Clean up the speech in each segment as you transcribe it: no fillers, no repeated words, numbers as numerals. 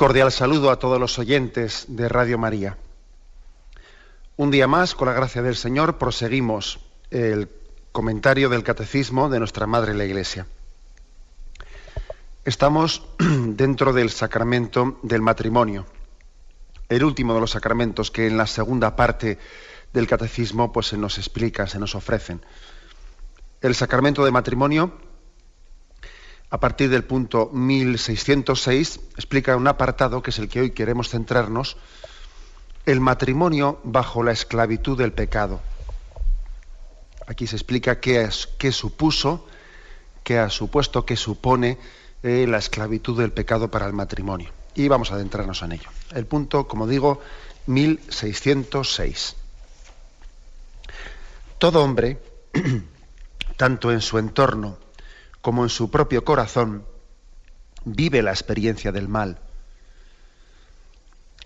cordial saludo a todos los oyentes de Radio María. Un día más, con la gracia del Señor, proseguimos el comentario del Catecismo de nuestra Madre la Iglesia. Estamos dentro del sacramento del matrimonio, el último de los sacramentos que en la segunda parte del Catecismo pues, se nos explica, se nos ofrecen. El sacramento de matrimonio, a partir del punto 1606, explica un apartado que es el que hoy queremos centrarnos: el matrimonio bajo la esclavitud del pecado. Aquí se explica qué supuso, qué ha supuesto, qué supone la esclavitud del pecado para el matrimonio. Y vamos a adentrarnos en ello. El punto, como digo, 1606. Todo hombre, tanto en su entorno como en su propio corazón, vive la experiencia del mal.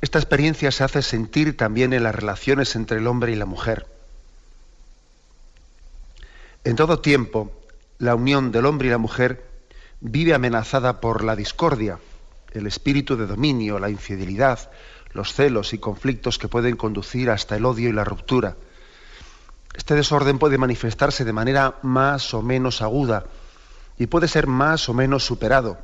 Esta experiencia se hace sentir también en las relaciones entre el hombre y la mujer. En todo tiempo, la unión del hombre y la mujer vive amenazada por la discordia, el espíritu de dominio, la infidelidad, los celos y conflictos que pueden conducir hasta el odio y la ruptura. Este desorden puede manifestarse de manera más o menos aguda y puede ser más o menos superado,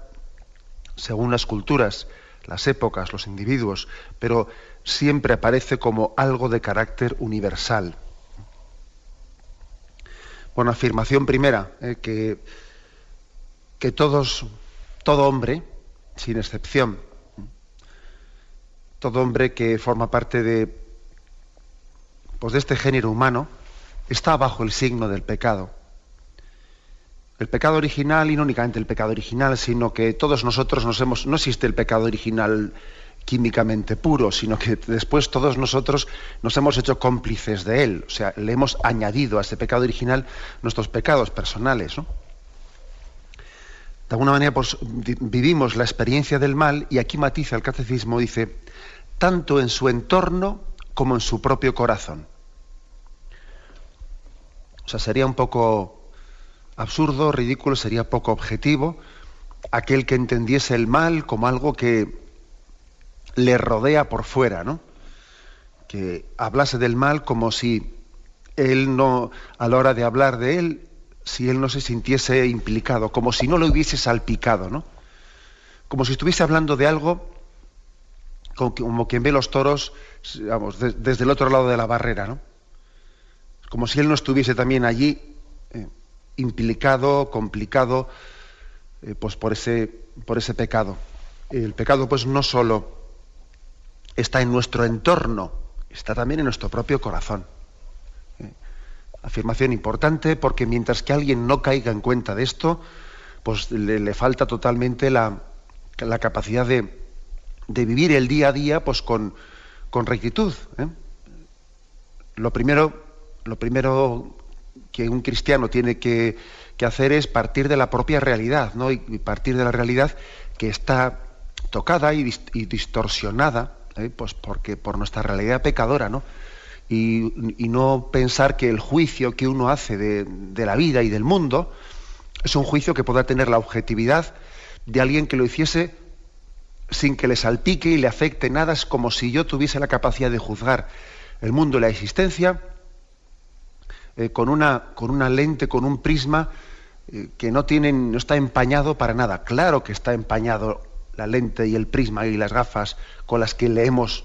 según las culturas, las épocas, los individuos, pero siempre aparece como algo de carácter universal. Bueno, afirmación primera, que todo hombre, sin excepción, todo hombre que forma parte de este género humano, está bajo el signo del pecado. El pecado original, y no únicamente el pecado original, sino que todos nosotros no existe el pecado original químicamente puro, sino que después todos nosotros nos hemos hecho cómplices de él, o sea, le hemos añadido a ese pecado original nuestros pecados personales, ¿no? De alguna manera pues, vivimos la experiencia del mal, y aquí matiza el Catecismo, dice, tanto en su entorno como en su propio corazón. O sea, sería un poco absurdo, ridículo, sería poco objetivo aquel que entendiese el mal como algo que le rodea por fuera, ¿no? Que hablase del mal como si él no, a la hora de hablar de él, si él no se sintiese implicado, como si no lo hubiese salpicado, ¿no? Como si estuviese hablando de algo como quien ve los toros, vamos, desde el otro lado de la barrera, ¿no? Como si él no estuviese también allí implicado, complicado, pues por ese pecado. El pecado pues no solo está en nuestro entorno, está también en nuestro propio corazón. Afirmación importante, porque mientras que alguien no caiga en cuenta de esto, pues le falta totalmente la capacidad de vivir el día a día pues con rectitud. Lo primero que un cristiano tiene que hacer es partir de la propia realidad, ¿no? Y partir de la realidad que está tocada y distorsionada, pues por nuestra realidad pecadora, ¿no? Y no pensar que el juicio que uno hace de la vida y del mundo es un juicio que pueda tener la objetividad de alguien que lo hiciese sin que le salpique y le afecte nada. Es como si yo tuviese la capacidad de juzgar el mundo y la existencia con una lente, con un prisma que no está empañado para nada. Claro que está empañado la lente y el prisma y las gafas con las que leemos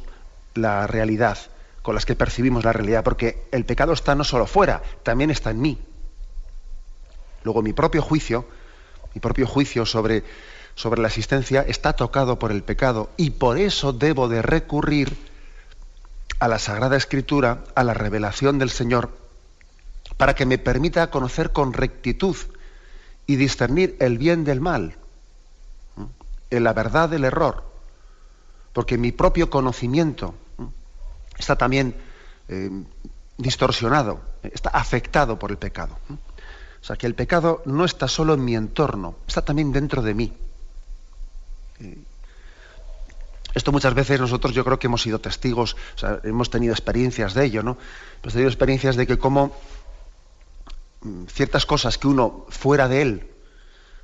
la realidad, con las que percibimos la realidad, porque el pecado está no solo fuera, también está en mí. Luego mi propio juicio sobre la existencia está tocado por el pecado, y por eso debo de recurrir a la Sagrada Escritura, a la revelación del Señor, para que me permita conocer con rectitud y discernir el bien del mal, la verdad del error, porque mi propio conocimiento está también distorsionado, está afectado por el pecado. O sea, que el pecado no está solo en mi entorno, está también dentro de mí. Esto muchas veces nosotros, yo creo que hemos sido testigos, o sea, hemos tenido experiencias de ello, ¿no? Hemos tenido experiencias de que como ciertas cosas que uno fuera de él,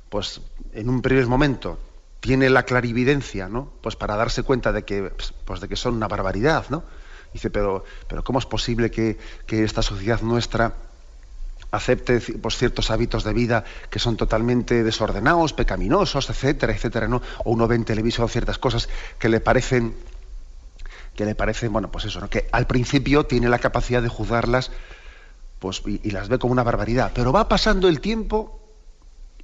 pues en un primer momento tiene la clarividencia, ¿no? Pues para darse cuenta de que, pues de que son una barbaridad, ¿no? Dice, pero ¿cómo es posible que esta sociedad nuestra acepte pues, ciertos hábitos de vida que son totalmente desordenados, pecaminosos, etcétera, etcétera, ¿no? O uno ve en televisión ciertas cosas que le parecen, bueno, pues eso, ¿no? Que al principio tiene la capacidad de juzgarlas, pues, y las ve como una barbaridad. Pero va pasando el tiempo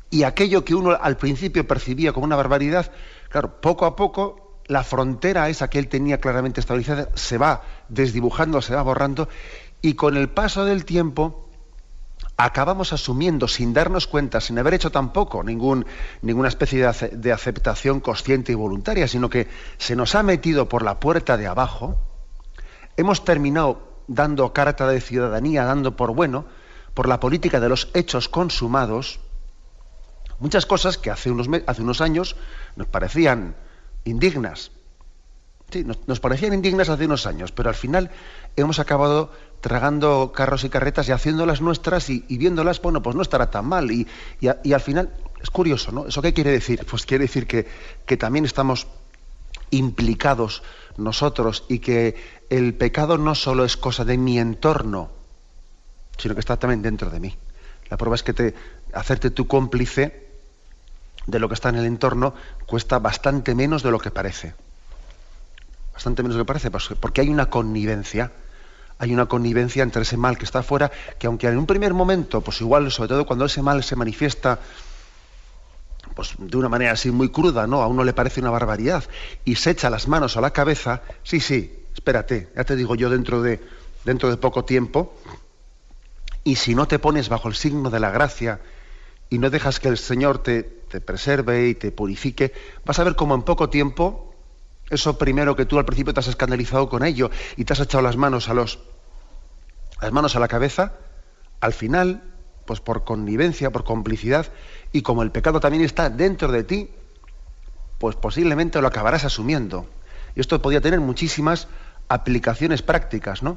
y aquello que uno al principio percibía como una barbaridad, claro, poco a poco la frontera esa que él tenía claramente establecida se va desdibujando, se va borrando, y con el paso del tiempo acabamos asumiendo, sin darnos cuenta, sin haber hecho tampoco ninguna especie de aceptación consciente y voluntaria, sino que se nos ha metido por la puerta de abajo, hemos terminado dando carta de ciudadanía, dando por bueno, por la política de los hechos consumados, muchas cosas que hace unos años nos parecían indignas. Sí, nos parecían indignas hace unos años, pero al final hemos acabado tragando carros y carretas y haciéndolas nuestras y viéndolas, bueno, pues no estará tan mal. Y al final, es curioso, ¿no? ¿Eso qué quiere decir? Pues quiere decir que también estamos implicados nosotros y que el pecado no solo es cosa de mi entorno, sino que está también dentro de mí. La prueba es que hacerte tu cómplice de lo que está en el entorno cuesta bastante menos de lo que parece. Bastante menos de lo que parece, porque hay una connivencia. Hay una connivencia entre ese mal que está afuera, que aunque en un primer momento, pues igual, sobre todo cuando ese mal se manifiesta pues de una manera así muy cruda, ¿no? A uno le parece una barbaridad y se echa las manos a la cabeza, sí, espérate, ya te digo yo dentro de poco tiempo, y si no te pones bajo el signo de la gracia y no dejas que el Señor te preserve y te purifique, vas a ver cómo en poco tiempo eso primero que tú al principio te has escandalizado con ello y te has echado las manos a la cabeza, al final, pues por connivencia, por complicidad, y como el pecado también está dentro de ti, pues posiblemente lo acabarás asumiendo. Y esto podría tener muchísimas aplicaciones prácticas, ¿no?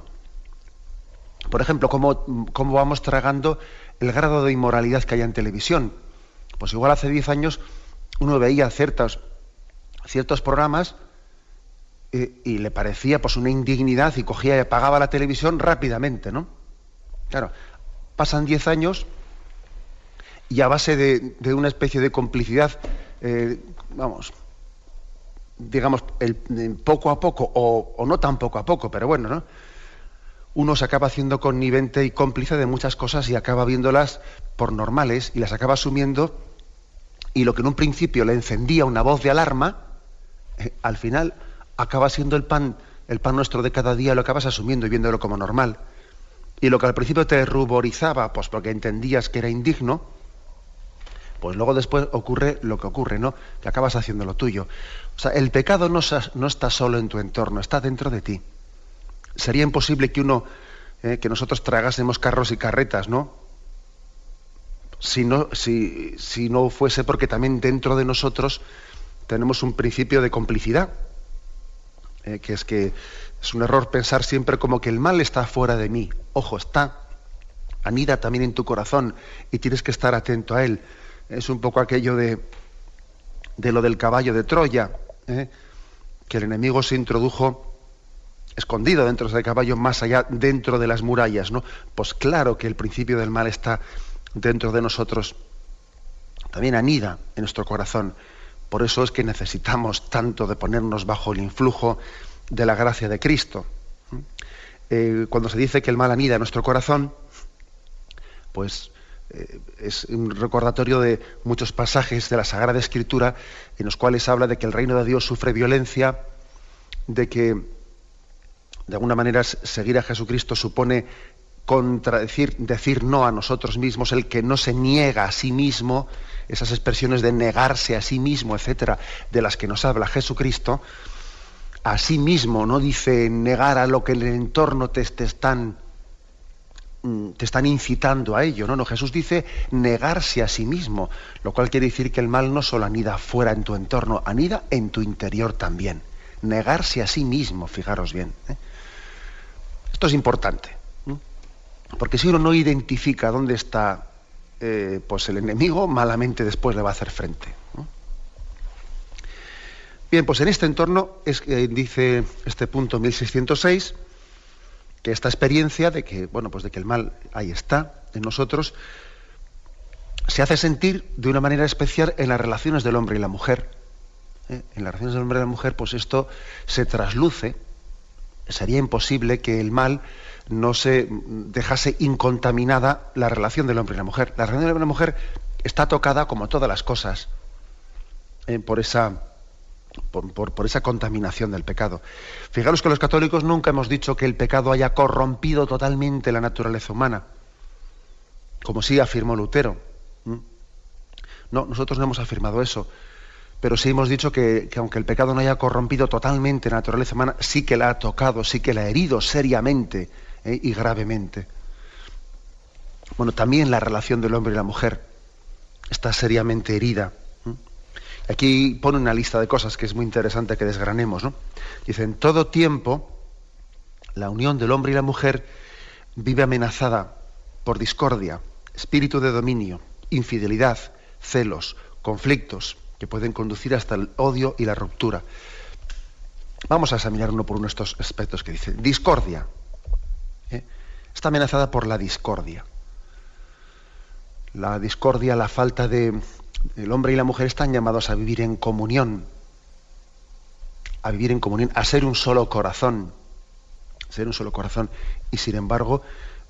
Por ejemplo, cómo vamos tragando el grado de inmoralidad que hay en televisión. Pues igual hace 10 años uno veía ciertos programas y le parecía pues una indignidad y cogía y apagaba la televisión rápidamente, ¿no? Claro, pasan 10 años y a base de una especie de complicidad, poco a poco, o no tan poco a poco, pero bueno, ¿no? Uno se acaba haciendo connivente y cómplice de muchas cosas y acaba viéndolas por normales y las acaba asumiendo, y lo que en un principio le encendía una voz de alarma, al final acaba siendo el pan nuestro de cada día, lo acabas asumiendo y viéndolo como normal. Y lo que al principio te ruborizaba, pues porque entendías que era indigno, pues luego después ocurre lo que ocurre, ¿no? Que acabas haciendo lo tuyo. O sea, el pecado no está solo en tu entorno, está dentro de ti. Sería imposible que nosotros tragásemos carros y carretas, ¿no? Si no fuese porque también dentro de nosotros tenemos un principio de complicidad. Que es un error pensar siempre como que el mal está fuera de mí. Ojo, anida también en tu corazón y tienes que estar atento a él. Es un poco aquello de lo del caballo de Troya, que el enemigo se introdujo escondido dentro de ese caballo, más allá, dentro de las murallas, ¿no? Pues claro que el principio del mal está dentro de nosotros, también anida en nuestro corazón. Por eso es que necesitamos tanto de ponernos bajo el influjo de la gracia de Cristo. Cuando se dice que el mal anida en nuestro corazón, pues es un recordatorio de muchos pasajes de la Sagrada Escritura en los cuales habla de que el reino de Dios sufre violencia, de que de alguna manera seguir a Jesucristo supone decir no a nosotros mismos, el que no se niega a sí mismo, esas expresiones de negarse a sí mismo, etcétera, de las que nos habla Jesucristo. A sí mismo no dice negar a lo que en el entorno te están incitando a ello, no, Jesús dice negarse a sí mismo, lo cual quiere decir que el mal no solo anida fuera en tu entorno, anida en tu interior también. Negarse a sí mismo, fijaros bien. Esto es importante, porque si uno no identifica dónde está pues el enemigo, malamente después le va a hacer frente. Bien, pues en este entorno dice este punto 1606 que esta experiencia de que, bueno, pues de que el mal ahí está en nosotros, se hace sentir de una manera especial en las relaciones del hombre y la mujer. En las relaciones del hombre y la mujer, pues esto se trasluce. Sería imposible que el mal no se dejase incontaminada la relación del hombre y la mujer. La relación del hombre y la mujer está tocada, como todas las cosas, por esa contaminación del pecado. Fijaros que los católicos nunca hemos dicho que el pecado haya corrompido totalmente la naturaleza humana, como sí afirmó Lutero. No, nosotros no hemos afirmado eso, pero sí hemos dicho que aunque el pecado no haya corrompido totalmente la naturaleza humana, sí que la ha tocado, sí que la ha herido seriamente y gravemente. Bueno, también la relación del hombre y la mujer está seriamente herida. Aquí pone una lista de cosas que es muy interesante que desgranemos, ¿no? Dice, en todo tiempo, la unión del hombre y la mujer vive amenazada por discordia, espíritu de dominio, infidelidad, celos, conflictos que pueden conducir hasta el odio y la ruptura. Vamos a examinar uno por uno estos aspectos que dice. Discordia. Está amenazada por la discordia. La discordia, la falta de... El hombre y la mujer están llamados a vivir en comunión, a ser un solo corazón, y sin embargo,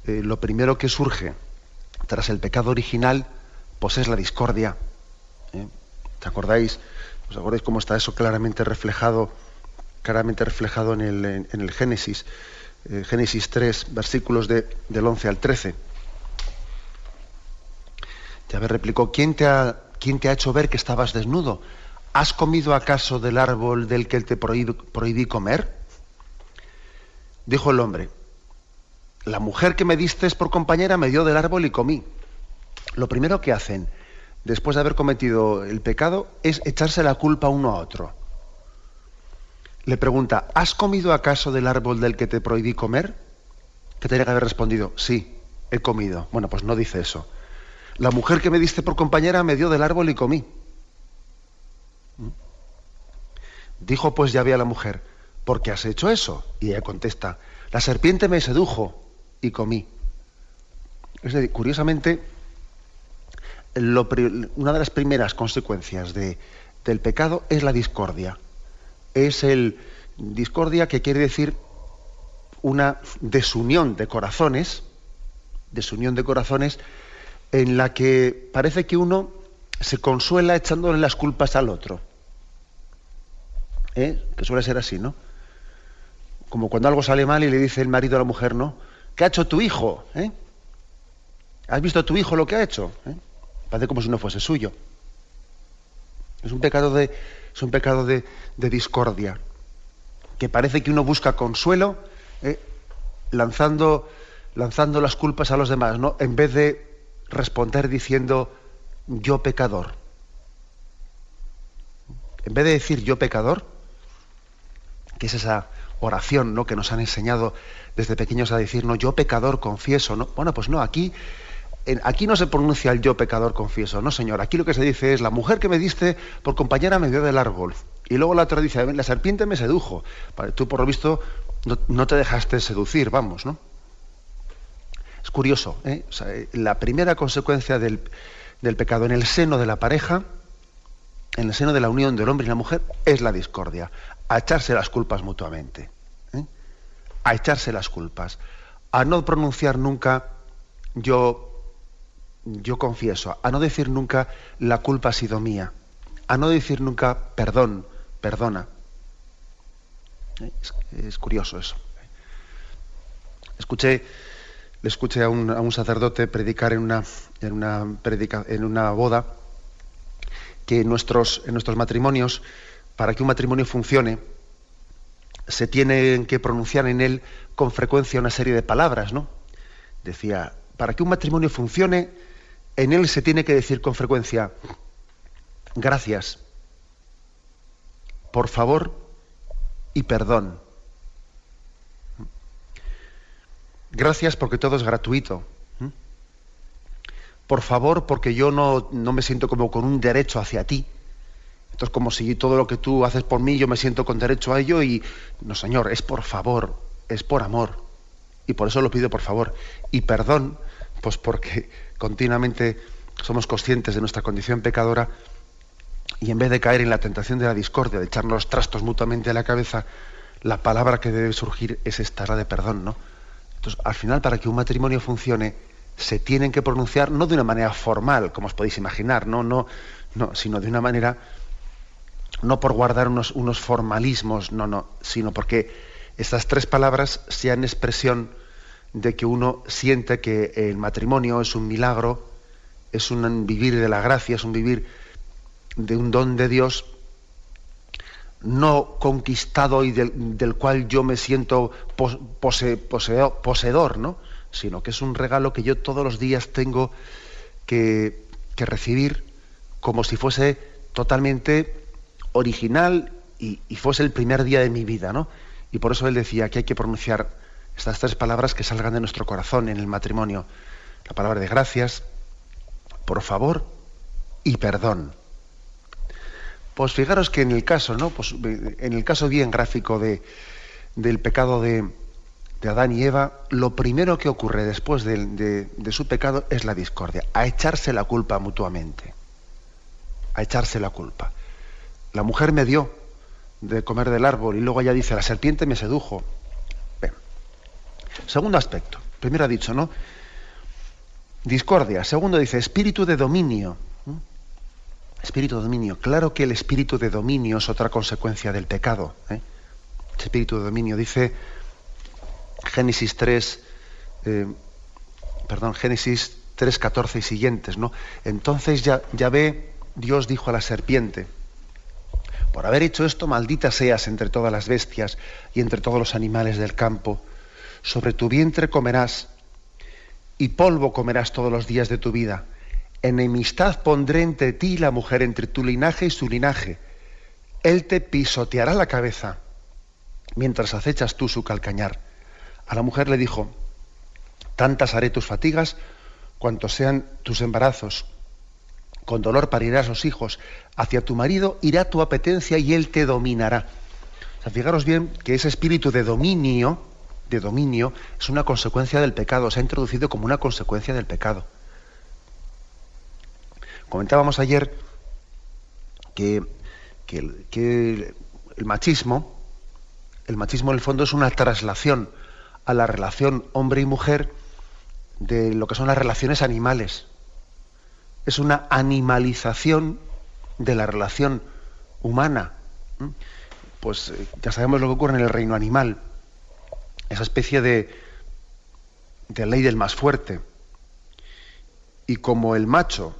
lo primero que surge tras el pecado original, pues es la discordia. ¿Te acordáis? ¿Os acordáis cómo está eso claramente reflejado en el Génesis? Génesis 3, versículos del 11 al 13. Yahvé replicó, ¿Quién te ha hecho ver que estabas desnudo? ¿Has comido acaso del árbol del que te prohibí comer? Dijo el hombre, la mujer que me diste por compañera me dio del árbol y comí. Lo primero que hacen, después de haber cometido el pecado, es echarse la culpa uno a otro. Le pregunta, ¿has comido acaso del árbol del que te prohibí comer? Que tenía que haber respondido, sí, he comido. Bueno, pues no dice eso. La mujer que me diste por compañera me dio del árbol y comí. Dijo pues Yahvé a la mujer, ¿por qué has hecho eso? Y ella contesta, la serpiente me sedujo y comí. Es decir, curiosamente, una de las primeras consecuencias del pecado es la discordia. Es discordia, que quiere decir una desunión de corazones, en la que parece que uno se consuela echándole las culpas al otro. Que suele ser así, ¿no? Como cuando algo sale mal y le dice el marido a la mujer, ¿no? ¿Qué ha hecho tu hijo? ¿Has visto a tu hijo lo que ha hecho? Parece como si no fuese suyo. Es un pecado de discordia, que parece que uno busca consuelo lanzando las culpas a los demás, ¿no? En vez de responder diciendo yo pecador. En vez de decir yo pecador, que es esa oración, ¿no?, que nos han enseñado desde pequeños a decir, no, yo pecador confieso, ¿no? Bueno, pues no, aquí no se pronuncia el yo pecador confieso, no señor, aquí lo que se dice es la mujer que me diste por compañera me dio del árbol. Y luego la otra dice, la serpiente me sedujo. Tú por lo visto no te dejaste seducir, vamos, ¿no? Es curioso, O sea, la primera consecuencia del pecado en el seno de la pareja, en el seno de la unión del hombre y la mujer, es la discordia, a echarse las culpas mutuamente, a echarse las culpas, a no pronunciar nunca yo confieso, a no decir nunca la culpa ha sido mía, a no decir nunca perdón, perdona. Es curioso eso. Le escuché a un sacerdote predicar en una boda que en nuestros matrimonios, para que un matrimonio funcione, se tienen que pronunciar en él con frecuencia una serie de palabras, ¿no? Decía, para que un matrimonio funcione, en él se tiene que decir con frecuencia, gracias, por favor y perdón. Gracias porque todo es gratuito. Por favor, porque yo no me siento como con un derecho hacia ti. Entonces, como si todo lo que tú haces por mí, yo me siento con derecho a ello y no, Señor, es por favor, es por amor. Y por eso lo pido por favor. Y perdón, pues porque continuamente somos conscientes de nuestra condición pecadora y en vez de caer en la tentación de la discordia, de echarnos los trastos mutuamente a la cabeza, la palabra que debe surgir es esta, la de perdón, ¿no? Entonces, al final, para que un matrimonio funcione, se tienen que pronunciar no de una manera formal, como os podéis imaginar, no, sino de una manera, no por guardar unos formalismos, sino porque estas tres palabras sean expresión de que uno siente que el matrimonio es un milagro, es un vivir de la gracia, es un vivir de un don de Dios no conquistado y del cual yo me siento poseedor, ¿no? Sino que es un regalo que yo todos los días tengo que recibir como si fuese totalmente original y fuese el primer día de mi vida, ¿no? Y por eso él decía que hay que pronunciar estas tres palabras que salgan de nuestro corazón en el matrimonio. La palabra de gracias, por favor y perdón. Pues fijaros que en el caso, ¿no? Pues en el caso bien gráfico del pecado de Adán y Eva, lo primero que ocurre después de su pecado es la discordia, a echarse la culpa mutuamente. A echarse la culpa. La mujer me dio de comer del árbol y luego ella dice, la serpiente me sedujo. Bien. Segundo aspecto. Primero ha dicho, ¿no? Discordia. Segundo dice, espíritu de dominio. Espíritu de dominio. Claro que el espíritu de dominio es otra consecuencia del pecado. Espíritu de dominio. Dice Génesis 3:14 y siguientes, ¿no? Entonces Yahvé, Dios dijo a la serpiente, por haber hecho esto, maldita seas entre todas las bestias y entre todos los animales del campo. Sobre tu vientre comerás y polvo comerás todos los días de tu vida. Enemistad pondré entre ti y la mujer, entre tu linaje y su linaje. Él te pisoteará la cabeza mientras acechas tú su calcañar. A la mujer le dijo, tantas haré tus fatigas cuantos sean tus embarazos. Con dolor parirás los hijos. Hacia tu marido irá tu apetencia y él te dominará. O sea, fijaros bien que ese espíritu de dominio es una consecuencia del pecado. Se ha introducido como una consecuencia del pecado. Comentábamos ayer que el machismo en el fondo es una traslación a la relación hombre y mujer de lo que son las relaciones animales. Es una animalización de la relación humana. Pues ya sabemos lo que ocurre en el reino animal. Esa especie de ley del más fuerte. Y como el macho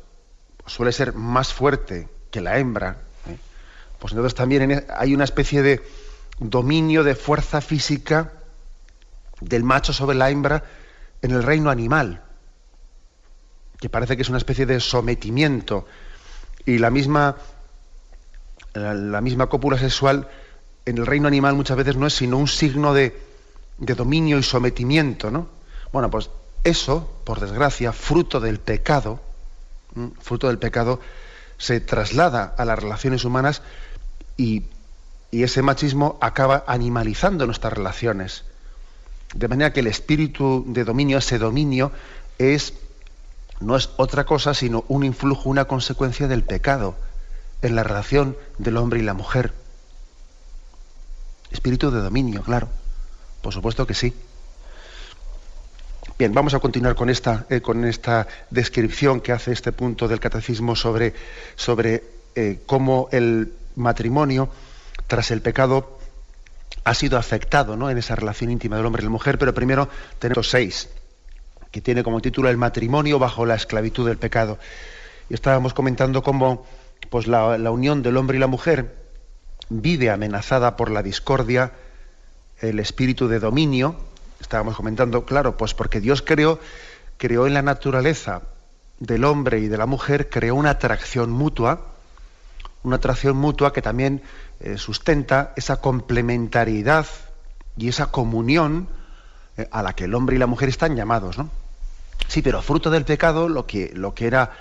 suele ser más fuerte que la hembra, pues entonces también hay una especie de dominio de fuerza física del macho sobre la hembra en el reino animal, que parece que es una especie de sometimiento, y la misma cópula sexual en el reino animal muchas veces no es sino un signo de dominio y sometimiento, ¿no? Bueno, pues eso, por desgracia, fruto del pecado, se traslada a las relaciones humanas y ese machismo acaba animalizando nuestras relaciones. De manera que el espíritu de dominio, ese dominio, no es otra cosa sino un influjo, una consecuencia del pecado en la relación del hombre y la mujer. Espíritu de dominio, claro. Por supuesto que sí. Bien, vamos a continuar con esta descripción que hace este punto del catecismo sobre cómo el matrimonio, tras el pecado, ha sido afectado, ¿no?, en esa relación íntima del hombre y la mujer. Pero primero tenemos 6, que tiene como título El matrimonio bajo la esclavitud del pecado. Y estábamos comentando cómo pues, la unión del hombre y la mujer vive amenazada por la discordia, el espíritu de dominio. Estábamos comentando, claro, pues porque Dios creó en la naturaleza del hombre y de la mujer, creó una atracción mutua que también sustenta esa complementariedad y esa comunión a la que el hombre y la mujer están llamados, ¿no? Sí, pero fruto del pecado, lo que era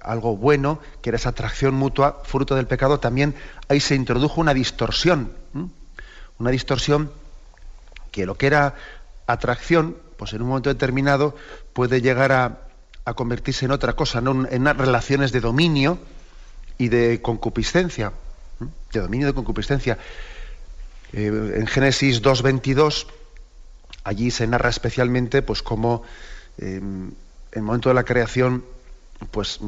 algo bueno, que era esa atracción mutua, fruto del pecado, también ahí se introdujo una distorsión. Una distorsión que lo que era atracción, pues en un momento determinado puede llegar a convertirse en otra cosa, ¿no? En unas relaciones de dominio y de concupiscencia. De dominio y de concupiscencia. En Génesis 2:22, allí se narra especialmente pues cómo en el momento de la creación, pues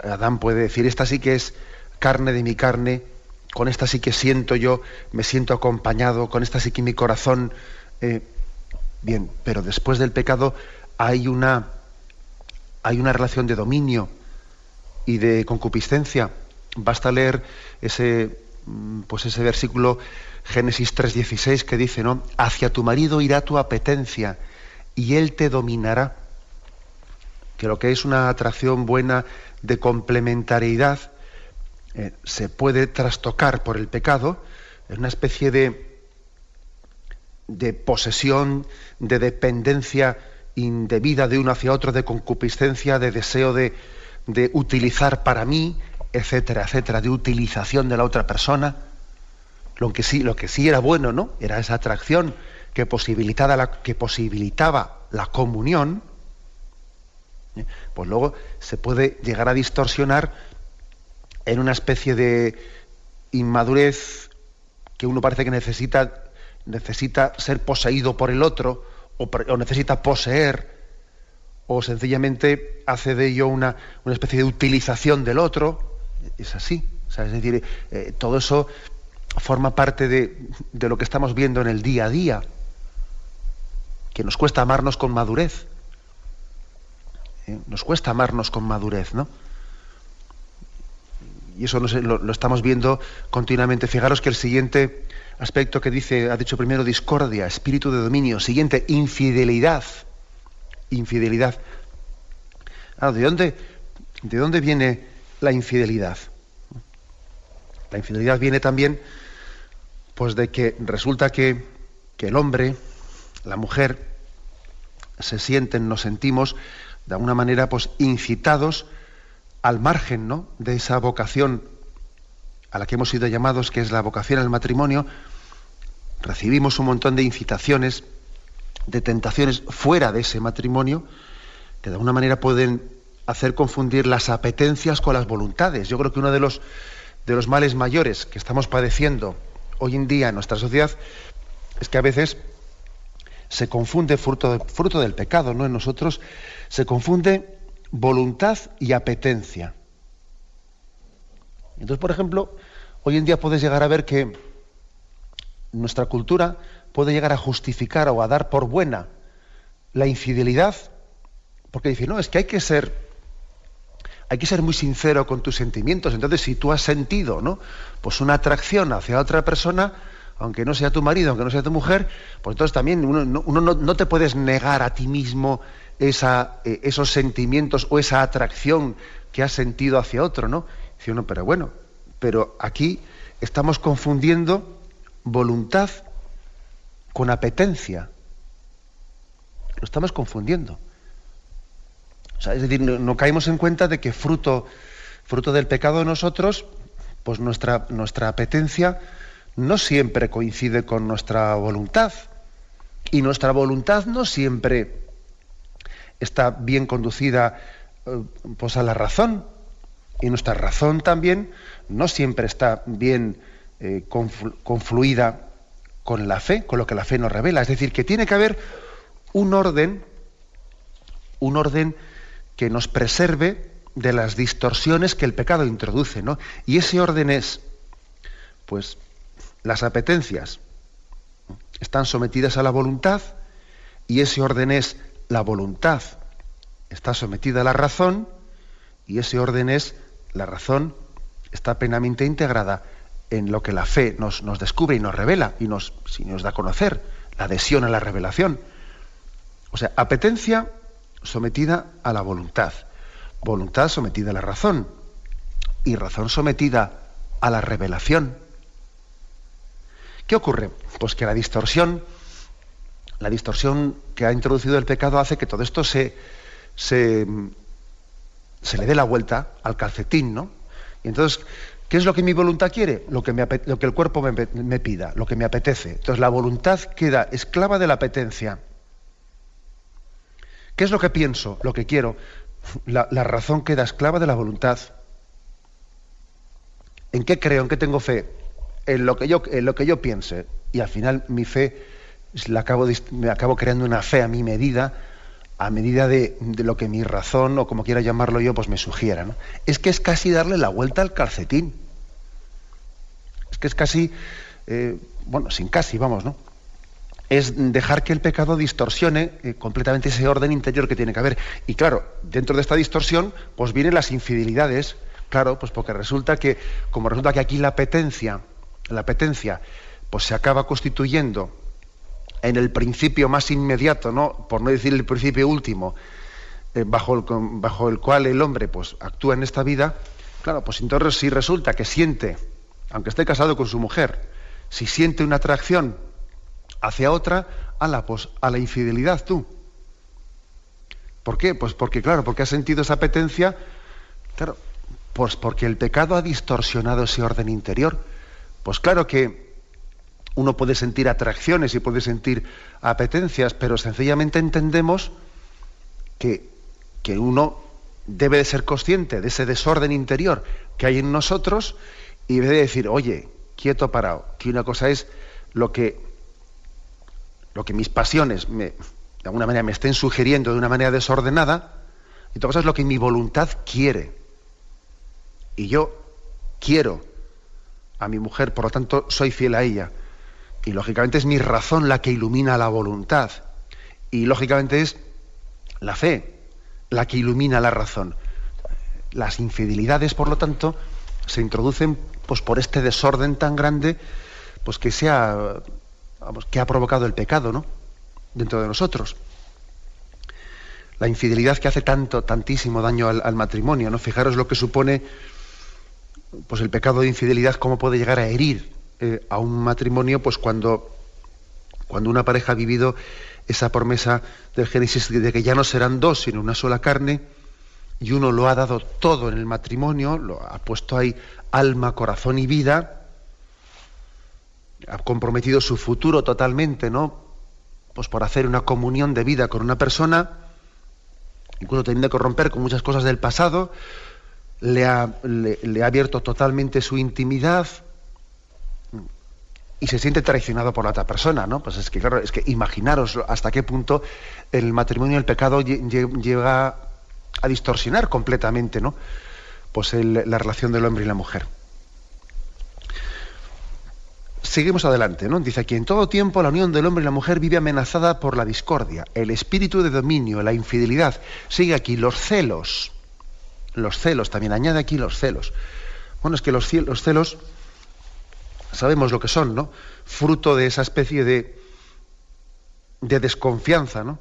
Adán puede decir: esta sí que es carne de mi carne, con esta sí que siento yo, me siento acompañado, con esta sí que mi corazón... bien, pero después del pecado hay una relación de dominio y de concupiscencia. Basta leer ese versículo, Génesis 3:16, que dice, ¿no? Hacia tu marido irá tu apetencia y él te dominará. Que lo que es una atracción buena de complementariedad se puede trastocar por el pecado en una especie de posesión, de dependencia indebida de uno hacia otro, de concupiscencia, de deseo de utilizar para mí, etcétera, etcétera, de utilización de la otra persona. Lo que sí era bueno, ¿no? Era esa atracción que posibilitaba la comunión. Pues luego se puede llegar a distorsionar en una especie de inmadurez que uno parece que necesita ser poseído por el otro, o necesita poseer, o sencillamente hace de ello una especie de utilización del otro. Es así. O sea, es decir, todo eso forma parte de lo que estamos viendo en el día a día, que nos cuesta amarnos con madurez. Nos cuesta amarnos con madurez, ¿no? Y eso lo estamos viendo continuamente. Fijaros que el siguiente aspecto que dice, ha dicho primero discordia, espíritu de dominio. Siguiente, infidelidad. Infidelidad. ¿De dónde viene la infidelidad? La infidelidad viene también, pues, de que resulta que el hombre, la mujer, nos sentimos de alguna manera, pues, incitados al margen, ¿no?, de esa vocación a la que hemos sido llamados, que es la vocación al matrimonio. Recibimos un montón de incitaciones, de tentaciones fuera de ese matrimonio, que de alguna manera pueden hacer confundir las apetencias con las voluntades. Yo creo que uno de los males mayores que estamos padeciendo hoy en día en nuestra sociedad es que a veces se confunde, fruto del pecado, ¿no?, en nosotros, se confunde voluntad y apetencia. Entonces, por ejemplo, hoy en día puedes llegar a ver que nuestra cultura puede llegar a justificar o a dar por buena la infidelidad, porque dice, no, es que hay que ser muy sincero con tus sentimientos. Entonces, si tú has sentido, ¿no?, pues una atracción hacia otra persona, aunque no sea tu marido, aunque no sea tu mujer, pues entonces también uno no te puedes negar a ti mismo esos sentimientos o esa atracción que has sentido hacia otro, ¿no? Dice uno, pero aquí estamos confundiendo voluntad con apetencia. Lo estamos confundiendo. O sea, es decir, no caemos en cuenta de que fruto del pecado de nosotros, pues nuestra apetencia no siempre coincide con nuestra voluntad. Y nuestra voluntad no siempre está bien conducida, pues, a la razón. Y nuestra razón también no siempre está bien confluida con la fe, con lo que la fe nos revela. Es decir, que tiene que haber un orden que nos preserve de las distorsiones que el pecado introduce, ¿no? Y ese orden es, pues, las apetencias están sometidas a la voluntad, y ese orden es la voluntad está sometida a la razón, y ese orden es la razón está plenamente integrada en lo que la fe nos descubre y nos revela y nos da a conocer, la adhesión a la revelación. O sea, apetencia sometida a la voluntad sometida a la razón, y razón sometida a la revelación. ¿Qué ocurre? Pues que la distorsión que ha introducido el pecado hace que todo esto se se le dé la vuelta al calcetín, ¿no? Y entonces, ¿qué es lo que mi voluntad quiere? Lo que el cuerpo me pida, lo que me apetece. Entonces la voluntad queda esclava de la apetencia. ¿Qué es lo que pienso? Lo que quiero. La razón queda esclava de la voluntad. ¿En qué creo? ¿En qué tengo fe? En lo que yo piense. Y al final mi fe me acabo creando una fe a mi medida, a medida de lo que mi razón, o como quiera llamarlo yo, pues me sugiera, ¿no? Es que es casi darle la vuelta al calcetín. Es que es casi, sin casi, vamos, ¿no? Es dejar que el pecado distorsione completamente ese orden interior que tiene que haber. Y claro, dentro de esta distorsión, pues vienen las infidelidades. Claro, pues porque resulta que aquí la apetencia, pues se acaba constituyendo en el principio más inmediato, ¿no? Por no decir el principio último, bajo el cual el hombre pues actúa en esta vida. Claro, pues entonces si resulta que siente, aunque esté casado con su mujer, si siente una atracción hacia otra, pues a la infidelidad tú. ¿Por qué? Pues porque ha sentido esa apetencia, claro, pues porque el pecado ha distorsionado ese orden interior. Pues claro que uno puede sentir atracciones y puede sentir apetencias, pero sencillamente entendemos que uno debe de ser consciente de ese desorden interior que hay en nosotros y debe de decir, oye, quieto, parado, que una cosa es lo que mis pasiones de alguna manera me estén sugiriendo de una manera desordenada, y otra cosa es lo que mi voluntad quiere. Y yo quiero a mi mujer, por lo tanto soy fiel a ella. Y lógicamente es mi razón la que ilumina la voluntad. Y lógicamente es la fe la que ilumina la razón. Las infidelidades, por lo tanto, se introducen pues por este desorden tan grande, pues que ha provocado el pecado, ¿no? Dentro de nosotros. La infidelidad que hace tantísimo daño al matrimonio, ¿no? Fijaros lo que supone pues el pecado de infidelidad, cómo puede llegar a herir a un matrimonio, pues cuando una pareja ha vivido esa promesa del Génesis de que ya no serán dos, sino una sola carne, y uno lo ha dado todo en el matrimonio, lo ha puesto ahí alma, corazón y vida, ha comprometido su futuro totalmente, ¿no? Pues por hacer una comunión de vida con una persona, incluso teniendo que romper con muchas cosas del pasado, le ha abierto totalmente su intimidad y se siente traicionado por la otra persona, ¿no? Pues es que, claro, imaginaros hasta qué punto el matrimonio, el pecado llega a distorsionar completamente, ¿no? Pues la relación del hombre y la mujer. Seguimos adelante, ¿no? Dice aquí, en todo tiempo la unión del hombre y la mujer vive amenazada por la discordia, el espíritu de dominio, la infidelidad. Sigue aquí, los celos también, añade aquí los celos. Bueno, es que los celos sabemos lo que son, ¿no? Fruto de esa especie de desconfianza, ¿no?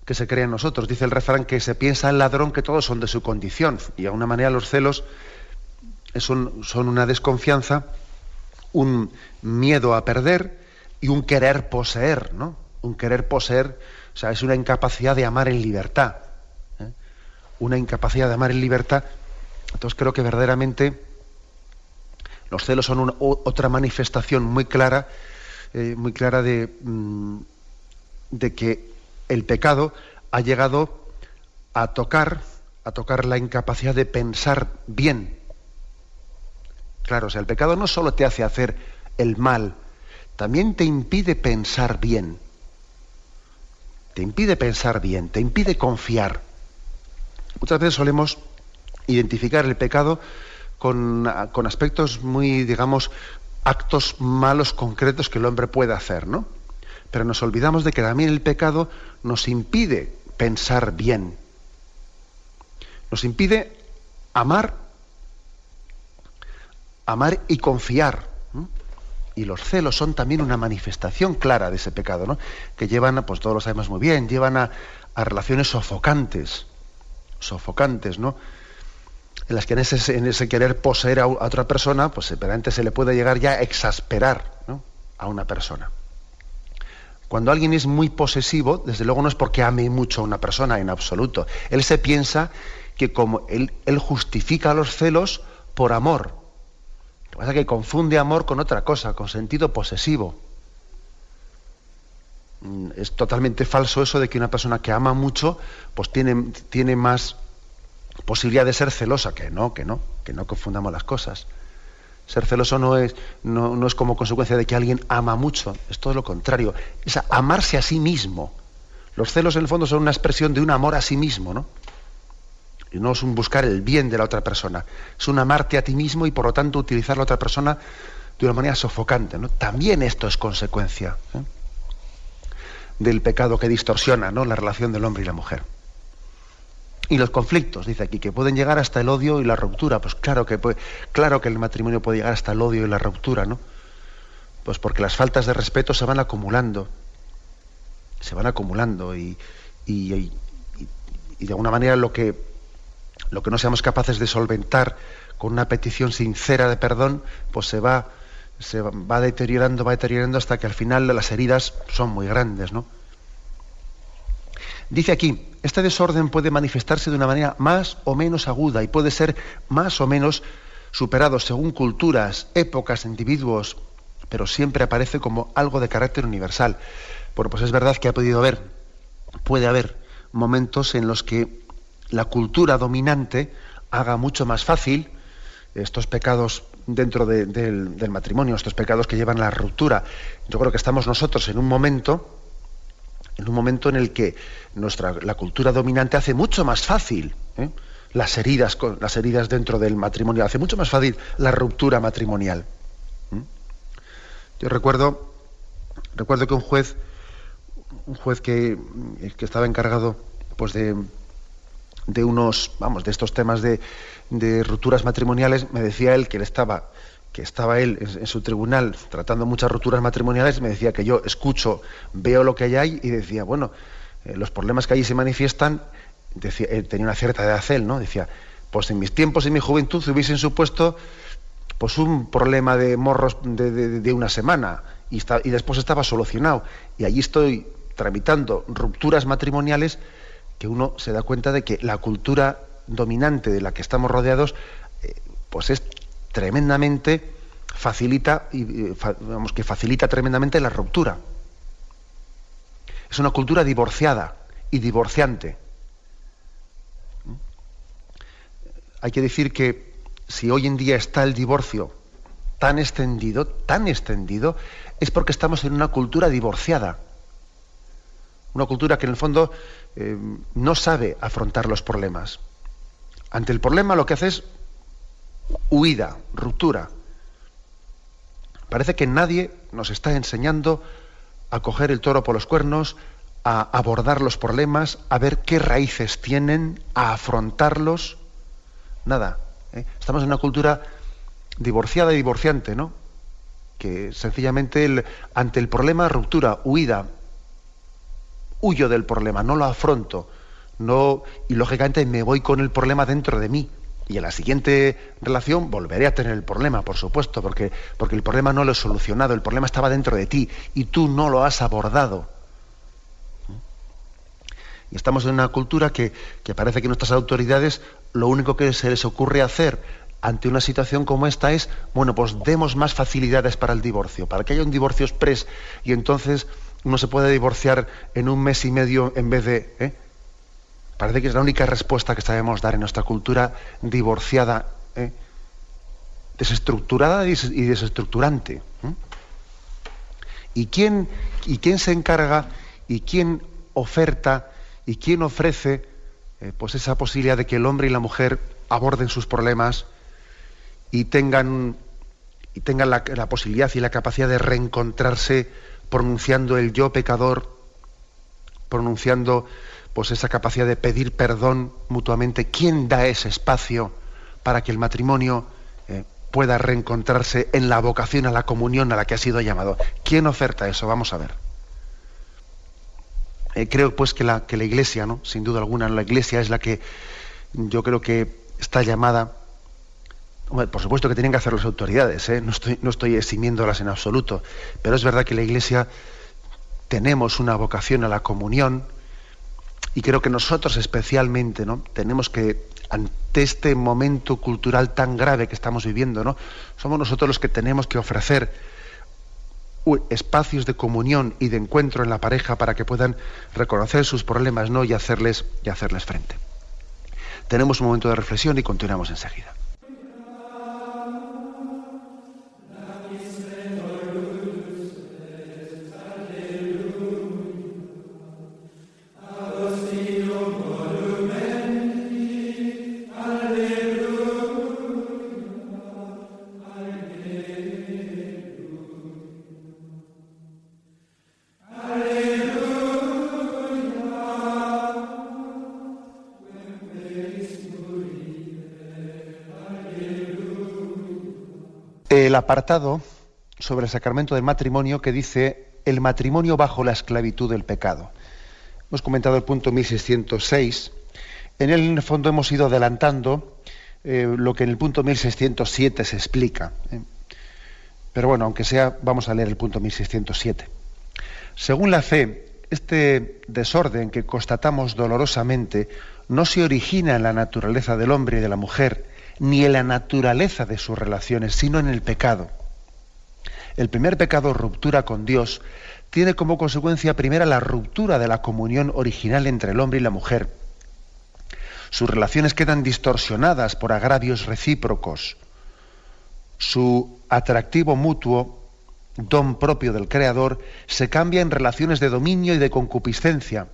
Que se crea en nosotros. Dice el refrán que se piensa el ladrón que todos son de su condición. Y de alguna manera los celos son una desconfianza, un miedo a perder y un querer poseer, ¿no? Un querer poseer, o sea, es una incapacidad de amar en libertad. Una incapacidad de amar en libertad. Entonces creo que verdaderamente los celos son otra manifestación muy clara de que el pecado ha llegado a tocar la incapacidad de pensar bien. Claro, o sea, el pecado no solo te hace hacer el mal, también te impide pensar bien. Te impide pensar bien, te impide confiar. Muchas veces solemos identificar el pecado con aspectos muy, digamos, actos malos concretos que el hombre puede hacer, ¿no? Pero nos olvidamos de que también el pecado nos impide pensar bien. Nos impide amar y confiar, ¿no? Y los celos son también una manifestación clara de ese pecado, ¿no? Que llevan, pues todos lo sabemos muy bien, llevan a relaciones sofocantes, ¿no? En las que en ese querer poseer a otra persona, pues realmente se le puede llegar ya a exasperar, ¿no? A una persona. Cuando alguien es muy posesivo, desde luego no es porque ame mucho a una persona en absoluto. Él se piensa que como él justifica los celos por amor. Lo que pasa es que confunde amor con otra cosa, con sentido posesivo. Es totalmente falso eso de que una persona que ama mucho pues tiene más posibilidad de ser celosa. Que no confundamos las cosas. Ser celoso no es como consecuencia de que alguien ama mucho, es todo lo contrario, es amarse a sí mismo. Los celos en el fondo son una expresión de un amor a sí mismo, ¿no? Y no es un buscar el bien de la otra persona, es un amarte a ti mismo y por lo tanto utilizar a la otra persona de una manera sofocante, ¿no? También esto es consecuencia, ¿eh?, del pecado que distorsiona, ¿no?, la relación del hombre y la mujer. Y los conflictos, dice aquí, que pueden llegar hasta el odio y la ruptura. Pues claro que el matrimonio puede llegar hasta el odio y la ruptura, ¿no? Pues porque las faltas de respeto se van acumulando y de alguna manera lo que no seamos capaces de solventar con una petición sincera de perdón, pues se va deteriorando hasta que al final las heridas son muy grandes, ¿no? Dice aquí, este desorden puede manifestarse de una manera más o menos aguda y puede ser más o menos superado según culturas, épocas, individuos, pero siempre aparece como algo de carácter universal. Bueno, pues es verdad que puede haber momentos en los que la cultura dominante haga mucho más fácil estos pecados dentro del matrimonio, estos pecados que llevan a la ruptura. Yo creo que estamos nosotros en un momento en el que la cultura dominante hace mucho más fácil, ¿eh?, las heridas dentro del matrimonio, hace mucho más fácil la ruptura matrimonial. Yo recuerdo que un juez que estaba encargado pues de estos temas de rupturas matrimoniales, me decía él que estaba él en su tribunal tratando muchas rupturas matrimoniales, me decía que yo escucho, veo lo que hay y decía, bueno, los problemas que allí se manifiestan, decía, tenía una cierta edad él, ¿no? Decía, pues en mis tiempos, en mi juventud, hubiesen supuesto pues un problema de morros de una semana y después estaba solucionado. Y allí estoy tramitando rupturas matrimoniales que uno se da cuenta de que la cultura dominante de la que estamos rodeados pues es tremendamente facilita tremendamente la ruptura. Es una cultura divorciada y divorciante. Hay que decir que si hoy en día está el divorcio tan extendido, es porque estamos en una cultura divorciada. Una cultura que en el fondo no sabe afrontar los problemas. Ante el problema lo que hace es huida, ruptura. Parece que nadie nos está enseñando a coger el toro por los cuernos, a abordar los problemas, a ver qué raíces tienen, a afrontarlos. Nada. Estamos en una cultura divorciada y divorciante, ¿no? Que sencillamente ante el problema, ruptura, huida. Huyo del problema, no lo afronto. Y lógicamente me voy con el problema dentro de mí. Y en la siguiente relación volveré a tener el problema, por supuesto, porque el problema no lo he solucionado, el problema estaba dentro de ti y tú no lo has abordado. Y estamos en una cultura que parece que nuestras autoridades lo único que se les ocurre hacer ante una situación como esta es, bueno, pues demos más facilidades para el divorcio, para que haya un divorcio exprés y entonces uno se puede divorciar en 1 mes y medio en vez de... Parece que es la única respuesta que sabemos dar en nuestra cultura divorciada, desestructurada y desestructurante. ¿Y quién se encarga y quién oferta y quién ofrece pues esa posibilidad de que el hombre y la mujer aborden sus problemas y tengan la posibilidad y la capacidad de reencontrarse pronunciando el yo pecador, pronunciando pues esa capacidad de pedir perdón mutuamente? ¿Quién da ese espacio para que el matrimonio pueda reencontrarse en la vocación a la comunión a la que ha sido llamado? ¿Quién oferta eso? Vamos a ver. Creo pues que la Iglesia, ¿no? Sin duda alguna, la Iglesia es la que yo creo que está llamada. Por supuesto que tienen que hacer las autoridades, no estoy eximiéndolas en absoluto, pero es verdad que la Iglesia tenemos una vocación a la comunión y creo que nosotros especialmente, ¿no?, tenemos que ante este momento cultural tan grave que estamos viviendo, ¿no? Somos nosotros los que tenemos que ofrecer espacios de comunión y de encuentro en la pareja para que puedan reconocer sus problemas, ¿no? y hacerles frente. Tenemos un momento de reflexión y continuamos enseguida. El apartado sobre el sacramento del matrimonio que dice el matrimonio bajo la esclavitud del pecado. Hemos comentado el punto 1606. En él, en el fondo, hemos ido adelantando lo que en el punto 1607 se explica. Pero bueno, aunque sea, vamos a leer el punto 1607. Según la fe, este desorden que constatamos dolorosamente no se origina en la naturaleza del hombre y de la mujer, ni en la naturaleza de sus relaciones, sino en el pecado. El primer pecado, ruptura con Dios, tiene como consecuencia primera la ruptura de la comunión original entre el hombre y la mujer. Sus relaciones quedan distorsionadas por agravios recíprocos. Su atractivo mutuo, don propio del Creador, se cambia en relaciones de dominio y de concupiscencia.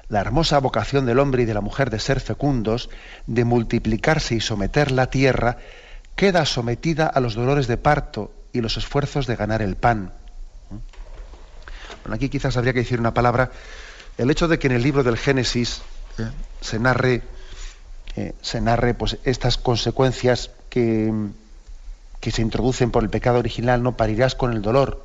La hermosa vocación del hombre y de la mujer de ser fecundos, de multiplicarse y someter la tierra, queda sometida a los dolores de parto y los esfuerzos de ganar el pan. Bueno, aquí quizás habría que decir una palabra. El hecho de que en el libro del Génesis se narre pues, estas consecuencias que se introducen por el pecado original, ¿no? Parirás con dolor,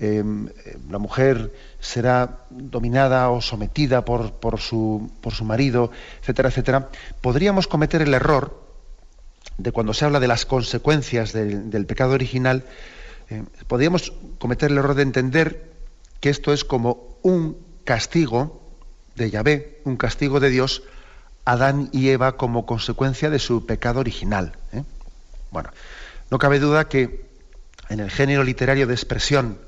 la mujer será dominada o sometida por su marido, etcétera, etcétera. Podríamos cometer el error de, cuando se habla de las consecuencias del pecado original, podríamos cometer el error de entender que esto es como un castigo de Yahvé, un castigo de Dios a Adán y Eva como consecuencia de su pecado original. Bueno, no cabe duda que en el género literario de expresión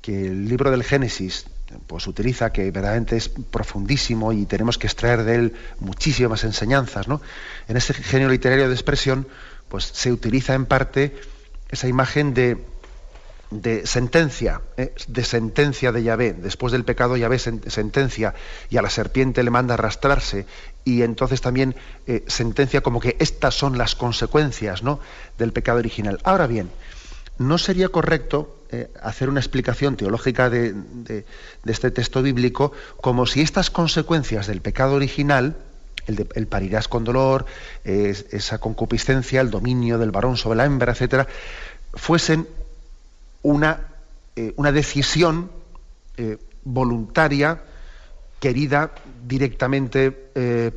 que el libro del Génesis pues utiliza, que verdaderamente es profundísimo y tenemos que extraer de él muchísimas enseñanzas, ¿no? En ese género literario de expresión pues se utiliza en parte esa imagen de sentencia, de sentencia de Yahvé. Después del pecado, Yahvé sentencia y a la serpiente le manda arrastrarse, y entonces también sentencia como que estas son las consecuencias, ¿no?, del pecado original. Ahora bien, no sería correcto hacer una explicación teológica de este texto bíblico como si estas consecuencias del pecado original, el parirás con dolor, esa concupiscencia, el dominio del varón sobre la hembra, etcétera, fuesen una decisión voluntaria querida directamente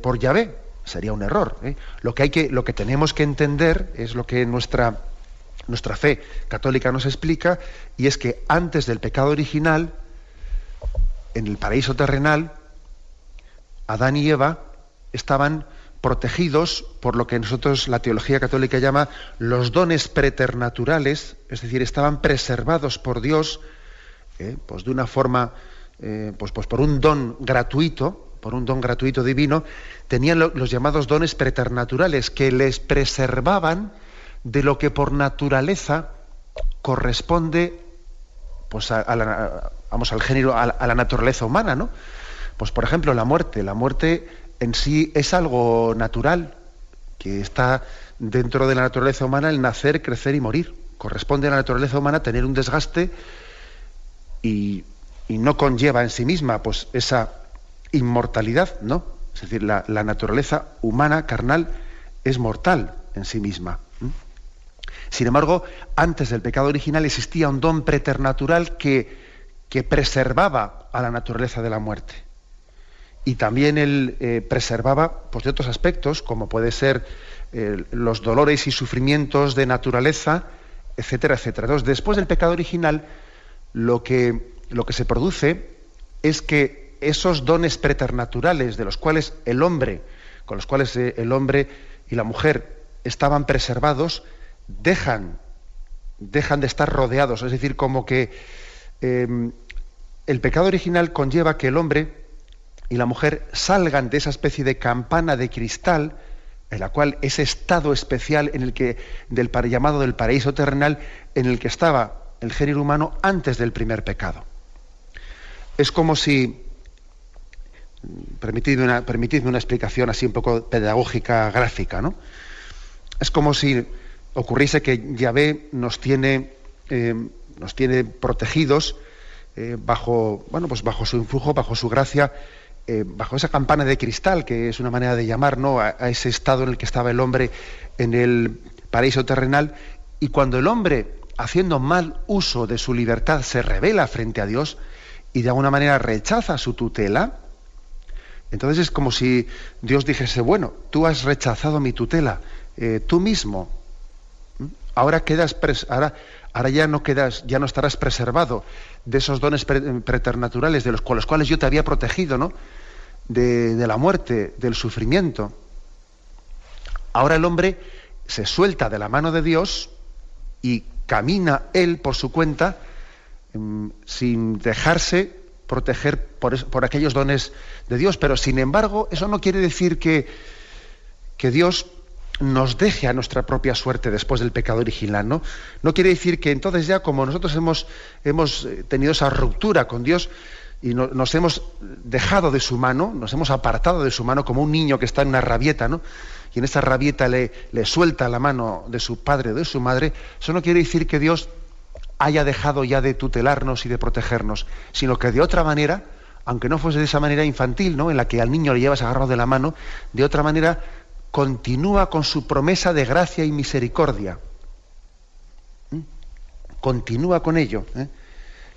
por Yahvé. Sería un error. Lo que tenemos que entender es lo que nuestra fe católica nos explica, y es que antes del pecado original, en el paraíso terrenal, Adán y Eva estaban protegidos por lo que nosotros, la teología católica, llama los dones preternaturales, es decir, estaban preservados por Dios, pues de una forma, pues por un don gratuito divino. Tenían los llamados dones preternaturales que les preservaban de lo que por naturaleza corresponde pues al género, a la naturaleza humana, ¿no? Pues por ejemplo, la muerte en sí es algo natural, que está dentro de la naturaleza humana, el nacer, crecer y morir. Corresponde a la naturaleza humana tener un desgaste y no conlleva en sí misma pues esa inmortalidad, ¿no? Es decir, la naturaleza humana, carnal, es mortal en sí misma. Sin embargo, antes del pecado original existía un don preternatural que preservaba a la naturaleza de la muerte. Y también él preservaba pues, de otros aspectos, como puede ser los dolores y sufrimientos de naturaleza, etcétera, etcétera. Entonces, después del pecado original, lo que se produce es que esos dones preternaturales de los cuales con los cuales el hombre y la mujer estaban preservados, dejan de estar rodeados. Es decir, como que el pecado original conlleva que el hombre y la mujer salgan de esa especie de campana de cristal, en la cual ese estado especial llamado del paraíso terrenal, en el que estaba el género humano antes del primer pecado. Es como si, permitidme una explicación así un poco pedagógica, gráfica, ¿no? Es como si ocurriese que Yahvé nos tiene protegidos bajo su influjo, bajo su gracia, bajo esa campana de cristal, que es una manera de llamar, ¿no?, a ese estado en el que estaba el hombre en el paraíso terrenal, y cuando el hombre, haciendo mal uso de su libertad, se rebela frente a Dios y de alguna manera rechaza su tutela, entonces es como si Dios dijese: bueno, tú has rechazado mi tutela, tú mismo, ahora ya no estarás preservado de esos dones preternaturales con los cuales yo te había protegido, ¿no?, de la muerte, del sufrimiento. Ahora el hombre se suelta de la mano de Dios y camina él por su cuenta, sin dejarse proteger por aquellos dones de Dios. Pero sin embargo, eso no quiere decir que Dios nos deje a nuestra propia suerte después del pecado original, ¿no? No quiere decir que entonces, ya como nosotros hemos tenido esa ruptura con Dios y nos hemos dejado de su mano, nos hemos apartado de su mano, como un niño que está en una rabieta, ¿no?, y en esa rabieta le suelta la mano de su padre o de su madre, eso no quiere decir que Dios haya dejado ya de tutelarnos y de protegernos, sino que de otra manera, aunque no fuese de esa manera infantil, ¿no?, en la que al niño le llevas agarrado de la mano, de otra manera continúa con su promesa de gracia y misericordia. Continúa con ello.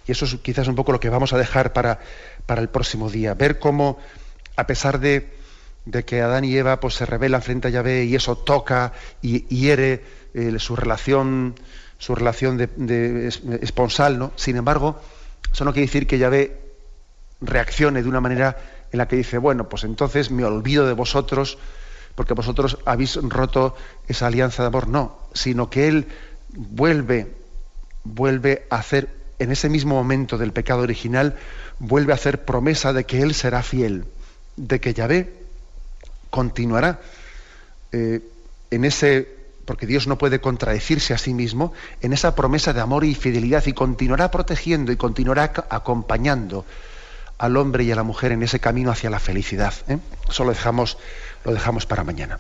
Y eso es quizás un poco lo que vamos a dejar para el próximo día. Ver cómo, a pesar de que Adán y Eva pues se rebelan frente a Yahvé, y eso toca y hiere su relación de esponsal, ¿no? Sin embargo, eso no quiere decir que Yahvé reaccione de una manera en la que dice: bueno, pues entonces me olvido de vosotros porque vosotros habéis roto esa alianza de amor. No, sino que Él vuelve a hacer, en ese mismo momento del pecado original, vuelve a hacer promesa de que Él será fiel, de que Yahvé continuará porque Dios no puede contradecirse a sí mismo, en esa promesa de amor y fidelidad, y continuará protegiendo y continuará acompañando al hombre y a la mujer en ese camino hacia la felicidad. Eso lo dejamos para mañana.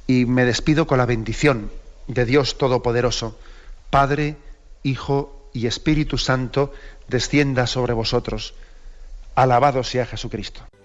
Y me despido con la bendición de Dios Todopoderoso, Padre, Hijo y Espíritu Santo, descienda sobre vosotros. Alabado sea Jesucristo.